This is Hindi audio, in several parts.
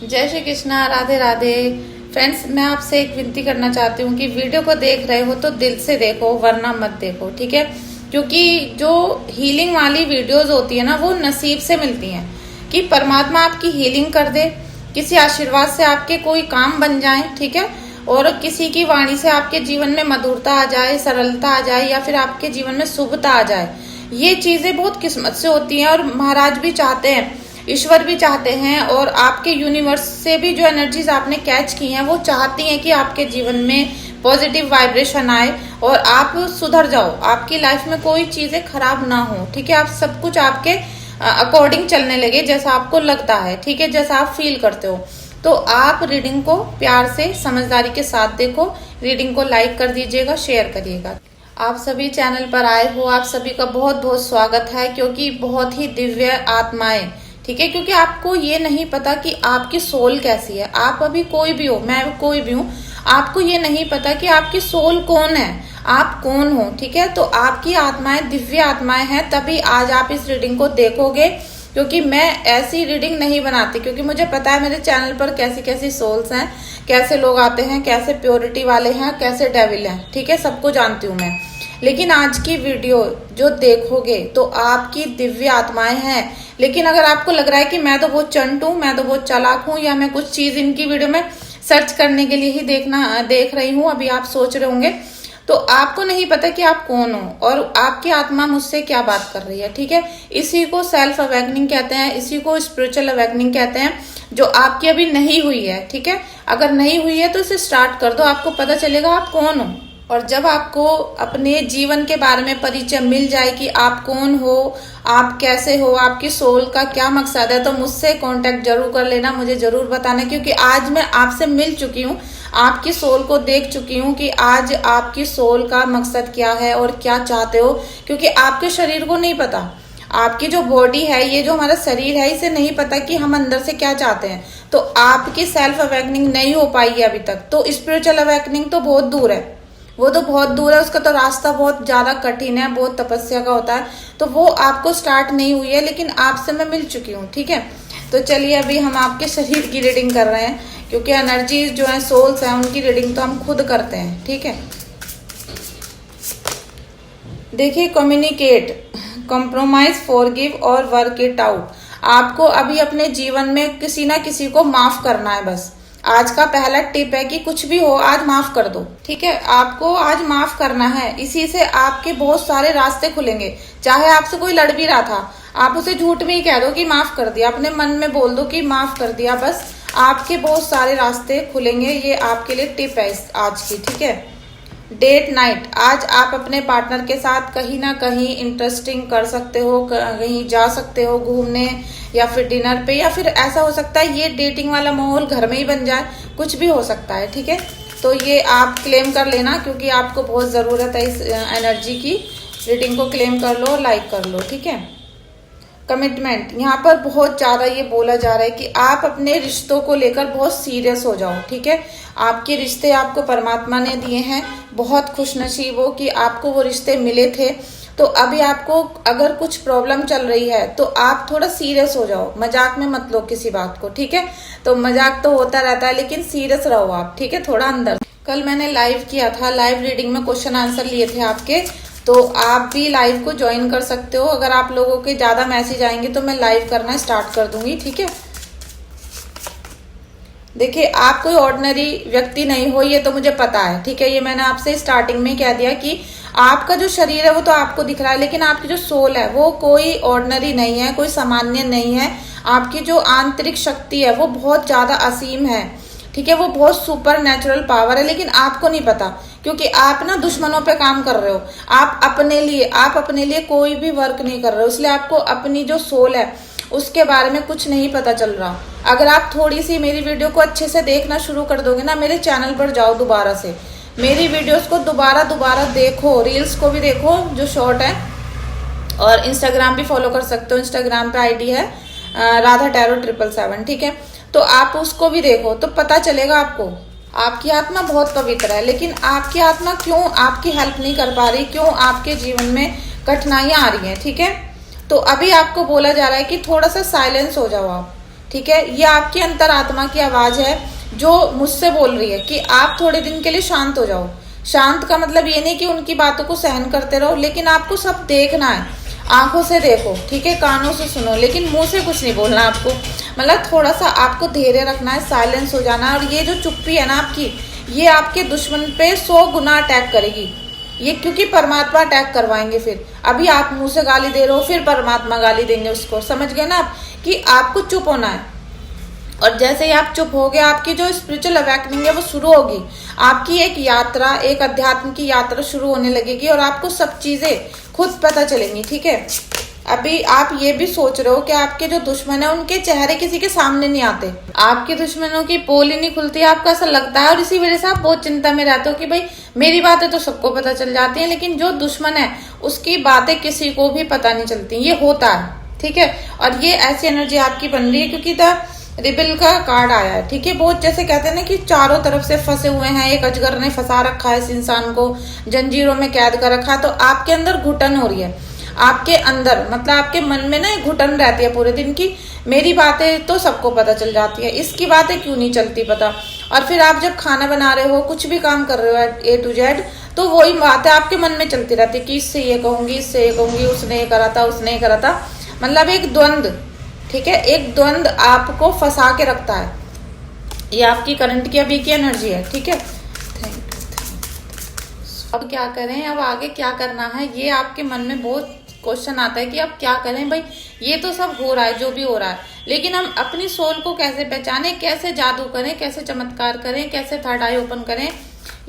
जय श्री कृष्णा, राधे राधे। फ्रेंड्स, मैं आपसे एक विनती करना चाहती हूँ कि वीडियो को देख रहे हो तो दिल से देखो, वरना मत देखो, ठीक है। क्योंकि जो हीलिंग वाली वीडियोस होती है ना, वो नसीब से मिलती हैं कि परमात्मा आपकी हीलिंग कर दे, किसी आशीर्वाद से आपके कोई काम बन जाए, ठीक है। और किसी की वाणी से आपके जीवन में मधुरता आ जाए, सरलता आ जाए, या फिर आपके जीवन में शुभता आ जाए। ये चीजें बहुत किस्मत से होती हैं और महाराज भी चाहते हैं, ईश्वर भी चाहते हैं, और आपके यूनिवर्स से भी जो एनर्जीज आपने कैच की हैं वो चाहती हैं कि आपके जीवन में पॉजिटिव वाइब्रेशन आए और आप सुधर जाओ, आपकी लाइफ में कोई चीजें खराब ना हो, ठीक है। आप सब कुछ आपके अकॉर्डिंग चलने लगे, जैसा आपको लगता है, ठीक है, जैसा आप फील करते हो। तो आप रीडिंग को प्यार से, समझदारी के साथ देखो। रीडिंग को लाइक कर दीजिएगा, शेयर करिएगा। आप सभी चैनल पर आए हो, आप सभी का बहुत बहुत स्वागत है, क्योंकि बहुत ही दिव्य आत्माएं, ठीक है। क्योंकि आपको ये नहीं पता कि आपकी सोल कैसी है। आप अभी कोई भी हो, मैं कोई भी हूँ, आपको ये नहीं पता कि आपकी सोल कौन है, आप कौन हो, ठीक है। तो आपकी आत्माएं दिव्य आत्माएं हैं, तभी आज आप इस रीडिंग को देखोगे। क्योंकि मैं ऐसी रीडिंग नहीं बनाती, क्योंकि मुझे पता है मेरे चैनल पर कैसी कैसी सोल्स हैं, कैसे लोग आते हैं, कैसे प्योरिटी वाले हैं, कैसे डेविल हैं, ठीक है। सबको जानती हूँ मैं। लेकिन आज की वीडियो जो देखोगे तो आपकी दिव्य आत्माएं हैं। लेकिन अगर आपको लग रहा है कि मैं तो बहुत चंट हूँ, मैं तो बहुत चालाक हूँ, या मैं कुछ चीज इनकी वीडियो में सर्च करने के लिए ही देख रही हूँ, अभी आप सोच रहे होंगे, तो आपको नहीं पता कि आप कौन हो और आपकी आत्मा मुझसे क्या बात कर रही है, ठीक है। इसी को सेल्फ अवेकनिंग कहते हैं, इसी को स्पिरिचुअल अवेकनिंग कहते हैं, जो आपकी अभी नहीं हुई है, ठीक है। अगर नहीं हुई है तो इसे स्टार्ट कर दो, आपको पता चलेगा आप कौन हो। और जब आपको अपने जीवन के बारे में परिचय मिल जाए कि आप कौन हो, आप कैसे हो, आपकी सोल का क्या मकसद है, तो मुझसे कांटेक्ट जरूर कर लेना, मुझे जरूर बताना। क्योंकि आज मैं आपसे मिल चुकी हूँ, आपकी सोल को देख चुकी हूँ कि आज आपकी सोल का मकसद क्या है और क्या चाहते हो। क्योंकि आपके शरीर को नहीं पता, आपकी जो बॉडी है, ये जो हमारा शरीर है, इसे नहीं पता कि हम अंदर से क्या चाहते हैं। तो आपकी सेल्फ अवेकनिंग नहीं हो पाई है अभी तक। तो स्पिरिचुअल अवेकनिंग तो बहुत दूर है, वो तो बहुत दूर है, उसका तो रास्ता बहुत ज्यादा कठिन है, बहुत तपस्या का होता है। तो वो आपको स्टार्ट नहीं हुई है, लेकिन आपसे मैं मिल चुकी हूँ, ठीक है। तो चलिए अभी हम आपके शरीर की रीडिंग कर रहे हैं, क्योंकि एनर्जीज जो है, सोल्स हैं, उनकी रीडिंग तो हम खुद करते हैं, ठीक है। देखिए, कम्युनिकेट, कॉम्प्रोमाइज, फॉरगिव और वर्क इट आउट। आपको अभी अपने जीवन में किसी ना किसी को माफ करना है। बस आज का पहला टिप है कि कुछ भी हो, आज माफ कर दो, ठीक है। आपको आज माफ करना है, इसी से आपके बहुत सारे रास्ते खुलेंगे। चाहे आपसे कोई लड़ भी रहा था, आप उसे झूठ में ही कह दो कि माफ कर दिया, अपने मन में बोल दो कि माफ कर दिया, बस आपके बहुत सारे रास्ते खुलेंगे। ये आपके लिए टिप है आज की, ठीक है। डेट नाइट, आज आप अपने पार्टनर के साथ कहीं ना कहीं इंटरेस्टिंग कर सकते हो, कहीं जा सकते हो घूमने, या फिर डिनर पे, या फिर ऐसा हो सकता है ये डेटिंग वाला माहौल घर में ही बन जाए, कुछ भी हो सकता है, ठीक है। तो ये आप क्लेम कर लेना, क्योंकि आपको बहुत ज़रूरत है इस एनर्जी की। रीडिंग को क्लेम कर लो, लाइक कर लो, ठीक है। कमिटमेंट, यहाँ पर बहुत ज्यादा ये बोला जा रहा है कि आप अपने रिश्तों को लेकर बहुत सीरियस हो जाओ, ठीक है। आपके रिश्ते आपको परमात्मा ने दिए हैं, बहुत खुशनसीब हो कि आपको वो रिश्ते मिले थे। तो अभी आपको अगर कुछ प्रॉब्लम चल रही है तो आप थोड़ा सीरियस हो जाओ, मजाक में मत लो किसी बात को, ठीक है। तो मजाक तो होता रहता है, लेकिन सीरियस रहो आप, ठीक है, थोड़ा अंदर। कल मैंने लाइव किया था, लाइव रीडिंग में क्वेश्चन आंसर लिए थे आपके, तो आप भी लाइव को ज्वाइन कर सकते हो। अगर आप लोगों के ज्यादा मैसेज आएंगे तो मैं लाइव करना स्टार्ट कर दूंगी, ठीक है। देखिए, आप कोई ऑर्डिनरी व्यक्ति नहीं हो, ये तो मुझे पता है, ठीक है। ये मैंने आपसे स्टार्टिंग में कह दिया कि आपका जो शरीर है वो तो आपको दिख रहा है, लेकिन आपकी जो सोल है वो कोई ऑर्डिनरी नहीं है, कोई सामान्य नहीं है। आपकी जो आंतरिक शक्ति है वो बहुत ज्यादा असीम है, ठीक है। वो बहुत सुपर नेचुरल पावर है, लेकिन आपको नहीं पता, क्योंकि आप ना दुश्मनों पे काम कर रहे हो। आप अपने लिए कोई भी वर्क नहीं कर रहे हो, इसलिए आपको अपनी जो सोल है उसके बारे में कुछ नहीं पता चल रहा। अगर आप थोड़ी सी मेरी वीडियो को अच्छे से देखना शुरू कर दोगे ना, मेरे चैनल पर जाओ, दोबारा से मेरी वीडियोस को दोबारा देखो, रील्स को भी देखो जो शॉर्ट है, और इंस्टाग्राम भी फॉलो कर सकते हो। इंस्टाग्राम पे आईडी है राधा टैरो 777, ठीक है। तो आप उसको भी देखो, तो पता चलेगा आपको। आपकी आत्मा बहुत पवित्र है, लेकिन आपकी आत्मा क्यों आपकी हेल्प नहीं कर पा रही, क्यों आपके जीवन में कठिनाइयां आ रही हैं, ठीक है। तो अभी आपको बोला जा रहा है कि थोड़ा सा साइलेंस हो जाओ आप, ठीक है, ये आपकी अंतरात्मा की आवाज है जो मुझसे बोल रही है कि आप थोड़े दिन के लिए शांत हो जाओ। शांत का मतलब ये नहीं कि उनकी बातों को सहन करते रहो, लेकिन आपको सब देखना है, आंखों से देखो, ठीक है, कानों से सुनो, लेकिन मुंह से कुछ नहीं बोलना आपको। मतलब थोड़ा सा आपको धैर्य रखना है, साइलेंस हो जाना है। और ये जो चुप्पी है ना आपकी, ये आपके दुश्मन पे 100 गुना अटैक करेगी ये, क्योंकि परमात्मा अटैक करवाएंगे। फिर अभी आप मुंह से गाली दे रहे हो, फिर परमात्मा गाली देंगे उसको। समझ गए ना आप कि आपको चुप होना है। और जैसे ही आप चुप हो गए, आपकी जो स्पिरिचुअल अवेकनिंग है वो शुरू होगी। आपकी एक यात्रा, एक अध्यात्म की यात्रा शुरू होने लगेगी और आपको सब चीजें खुद पता चलेंगी, ठीक है। अभी आप ये भी सोच रहे हो कि आपके जो दुश्मन है उनके चेहरे किसी के सामने नहीं आते, आपके दुश्मनों की पोल ही नहीं खुलती, आपको ऐसा लगता है। और इसी वजह से आप बहुत चिंता में रहते हो कि भाई मेरी बातें तो सबको पता चल जाती हैं, लेकिन जो दुश्मन है उसकी बातें किसी को भी पता नहीं चलती। ये होता है, ठीक है। और ये ऐसी एनर्जी आपकी बन रही है क्योंकि द रिबेल का कार्ड आया है, ठीक है। बहुत जैसे कहते हैं ना कि चारों तरफ से फंसे हुए हैं, एक अजगर ने फंसा रखा है इस इंसान को, जंजीरों में कैद कर रखा है। तो आपके अंदर घुटन हो रही है, आपके अंदर मतलब आपके मन में ना एक घुटन रहती है पूरे दिन की, मेरी बातें तो सबको पता चल जाती है, इसकी बातें क्यों नहीं चलती पता। और फिर आप जब खाना बना रहे हो, कुछ भी काम कर रहे हो A to Z, तो वही बातें आपके मन में चलती रहती है कि इससे ये कहूंगी, इससे ये कहूंगी, उसने ये करा था, उसने ये करा था। मतलब एक द्वंद, ठीक है, एक द्वंद आपको फंसा के रखता है। ये आपकी करंट की अभी की एनर्जी है, ठीक है। Thank you. अब क्या करें, अब आगे क्या करना है, ये आपके मन में बहुत क्वेश्चन आता है कि अब क्या करें भाई। ये तो सब हो रहा है जो भी हो रहा है, लेकिन हम अपनी सोल को कैसे पहचाने, कैसे जादू करें, कैसे चमत्कार करें, कैसे थर्ड आई ओपन करें,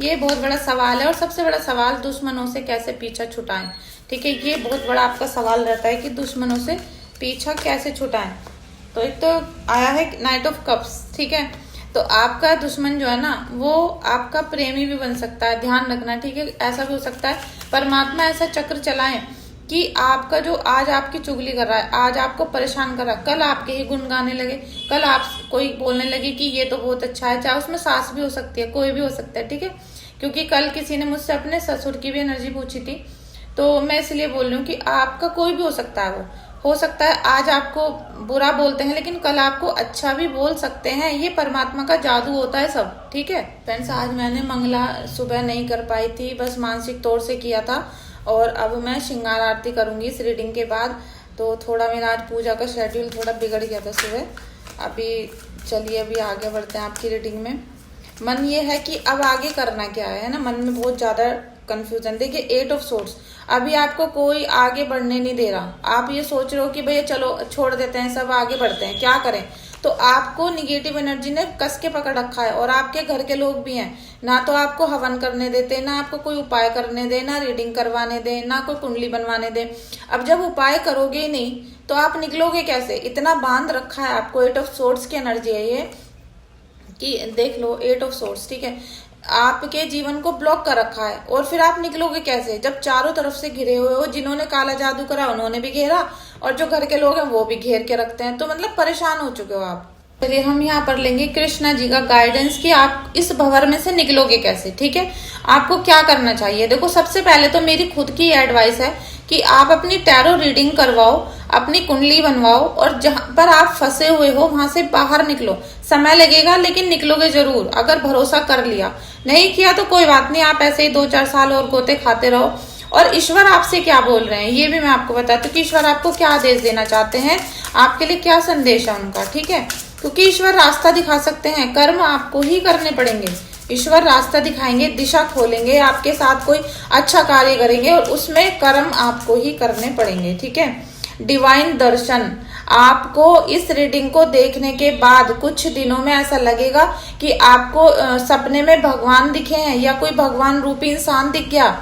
ये बहुत बड़ा सवाल है। और सबसे बड़ा सवाल, दुश्मनों से कैसे पीछा छुटाएं, ठीक है। ये बहुत बड़ा आपका सवाल रहता है कि दुश्मनों से पीछा कैसे छुटाएं। तो एक तो आया है नाइट ऑफ कप्स, ठीक है। तो आपका दुश्मन जो है ना, वो आपका प्रेमी भी बन सकता है, ध्यान रखना, ठीक है। ऐसा भी हो सकता है परमात्मा ऐसा चक्र चलाएं कि आपका जो आज आपकी चुगली कर रहा है, आज आपको परेशान कर रहा है, कल आपके ही गुण गाने लगे, कल आप कोई बोलने लगे कि ये तो बहुत अच्छा है। चाहे उसमें सास भी हो सकती है, कोई भी हो सकता है, ठीक है। क्योंकि कल किसी ने मुझसे अपने ससुर की भी एनर्जी पूछी थी, तो मैं इसलिए बोल रही हूँ कि आपका कोई भी हो सकता है। वो हो सकता है आज आपको बुरा बोलते हैं, लेकिन कल आपको अच्छा भी बोल सकते हैं। ये परमात्मा का जादू होता है सब, ठीक है। फ्रेंड्स, आज मैंने मंगला सुबह नहीं कर पाई थी, बस मानसिक तौर से किया था। और अब मैं श्रृंगार आरती करूंगी इस रीडिंग के बाद। तो थोड़ा मेरा आज पूजा का शेड्यूल थोड़ा बिगड़ गया था सुबह। अभी चलिए अभी आगे बढ़ते हैं आपकी रीडिंग में। मन ये है कि अब आगे करना क्या है ना, मन में बहुत ज्यादा कंफ्यूजन। देखिए 8 ऑफ सोर्ड्स, अभी आपको कोई आगे बढ़ने नहीं दे रहा। आप ये सोच रहे हो कि भैया चलो छोड़ देते हैं सब, आगे बढ़ते हैं, क्या करें। तो आपको निगेटिव एनर्जी ने कस के पकड़ रखा है। और आपके घर के लोग भी हैं, ना तो आपको हवन करने देते, ना आपको कोई उपाय करने दे, ना रीडिंग करवाने दे, ना कोई कुंडली बनवाने दे। अब जब उपाय करोगे ही नहीं तो आप निकलोगे कैसे, इतना बांध रखा है आपको। 8 ऑफ सोर्ड्स की एनर्जी है ये, कि देख लो 8 ऑफ सोर्ड्स, ठीक है। आपके जीवन को ब्लॉक कर रखा है। और फिर आप निकलोगे कैसे, जब चारों तरफ से घिरे हुए हो। जिन्होंने काला जादू करा उन्होंने भी घेरा, और जो घर के लोग हैं वो भी घेर के रखते हैं। तो मतलब परेशान हो चुके हो आप। चलिए हम यहाँ पर लेंगे कृष्णा जी का गाइडेंस कि आप इस भंवर में से निकलोगे कैसे, ठीक है। आपको क्या करना चाहिए, देखो सबसे पहले तो मेरी खुद की एडवाइस है कि आप अपनी टैरो रीडिंग करवाओ, अपनी कुंडली बनवाओ, और जहां पर आप फंसे हुए हो वहां से बाहर निकलो। समय लगेगा लेकिन निकलोगे जरूर, अगर भरोसा कर लिया। नहीं किया तो कोई बात नहीं, आप ऐसे ही 2-4 साल और गोते खाते रहो। और ईश्वर आपसे क्या बोल रहे हैं ये भी मैं आपको बताती हूँ कि ईश्वर आपको क्या आदेश देना चाहते हैं, आपके लिए क्या संदेश है उनका, ठीक है। क्योंकि ईश्वर रास्ता दिखा सकते हैं, कर्म आपको ही करने पड़ेंगे। ईश्वर रास्ता दिखाएंगे, दिशा खोलेंगे, आपके साथ कोई अच्छा कार्य करेंगे, और उसमें कर्म आपको ही करने पड़ेंगे, ठीक है। डिवाइन दर्शन, आपको इस रीडिंग को देखने के बाद कुछ दिनों में ऐसा लगेगा कि आपको सपने में भगवान दिखे हैं, या कोई भगवान रूपी इंसान दिख गया।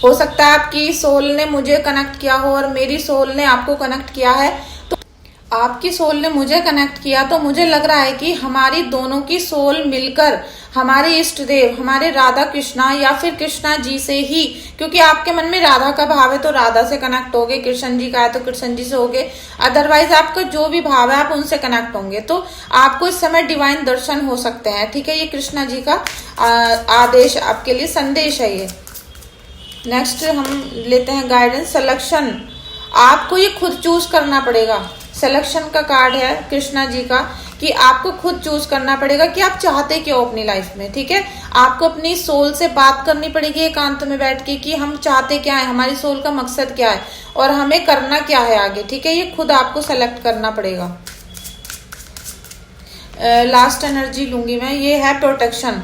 हो सकता है आपकी सोल ने मुझे कनेक्ट किया हो और मेरी सोल ने आपको कनेक्ट किया है। तो आपकी सोल ने मुझे कनेक्ट किया, तो मुझे लग रहा है कि हमारी दोनों की सोल मिलकर हमारे इष्ट देव, हमारे राधा कृष्णा या फिर कृष्णा जी से ही, क्योंकि आपके मन में राधा का भाव है तो राधा से कनेक्ट होगे, कृष्ण जी का है तो कृष्ण जी से होगे, अदरवाइज आपका जो भी भाव है आप उनसे कनेक्ट होंगे। तो आपको इस समय डिवाइन दर्शन हो सकते हैं, ठीक है। ये कृष्णा जी का आदेश आपके लिए संदेश है ये। नेक्स्ट हम लेते हैं गाइडेंस सिलेक्शन। आपको ये खुद चूज करना पड़ेगा। सिलेक्शन का कार्ड है कृष्णा जी का कि आपको खुद चूज करना पड़ेगा कि आप चाहते क्यों अपनी लाइफ में, ठीक है। आपको अपनी सोल से बात करनी पड़ेगी एकांत में बैठ के कि हम चाहते क्या है, हमारी सोल का मकसद क्या है और हमें करना क्या है आगे, ठीक है। ये खुद आपको सेलेक्ट करना पड़ेगा। लास्ट एनर्जी लूंगी मैं, ये है प्रोटेक्शन,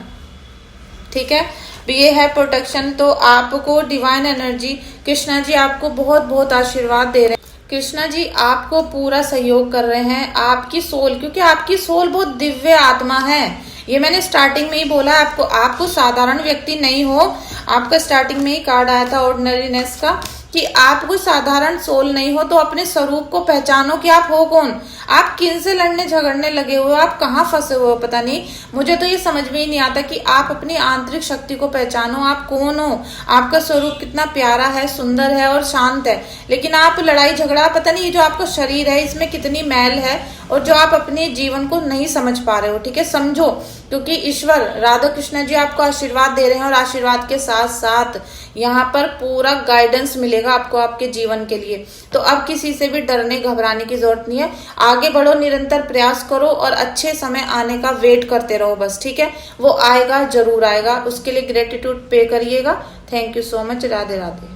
ठीक है। ये है प्रोटेक्शन। तो आपको डिवाइन एनर्जी, कृष्णा जी आपको बहुत बहुत आशीर्वाद दे रहे हैं। कृष्णा जी आपको पूरा सहयोग कर रहे हैं, आपकी सोल, क्योंकि आपकी सोल बहुत दिव्य आत्मा है। ये मैंने स्टार्टिंग में ही बोला, आपको साधारण व्यक्ति नहीं हो। आपका स्टार्टिंग में ही कार्ड आया था ऑर्डिनरीनेस का, कि आप कोई साधारण सोल नहीं हो। तो अपने स्वरूप को पहचानो कि आप हो कौन, आप किन से लड़ने झगड़ने लगे हुए हो, आप कहाँ फंसे हुए हो, पता नहीं। मुझे तो ये समझ में ही नहीं आता कि आप अपनी आंतरिक शक्ति को पहचानो, आप कौन हो, आपका स्वरूप कितना प्यारा है, सुंदर है और शांत है। लेकिन आप लड़ाई झगड़ा, पता नहीं ये जो आपका शरीर है इसमें कितनी मैल है, और जो आप अपने जीवन को नहीं समझ पा रहे हो, ठीक है। समझो, क्योंकि ईश्वर राधा कृष्ण जी आपको आशीर्वाद दे रहे हैं, और आशीर्वाद के साथ साथ यहाँ पर पूरा गाइडेंस मिलेगा आपको आपके जीवन के लिए। तो अब किसी से भी डरने घबराने की जरूरत नहीं है। आगे बढ़ो, निरंतर प्रयास करो और अच्छे समय आने का वेट करते रहो बस, ठीक है। वो आएगा, जरूर आएगा। उसके लिए ग्रेटिट्यूड पे करिएगा। Thank you so much. Radhe Radhe.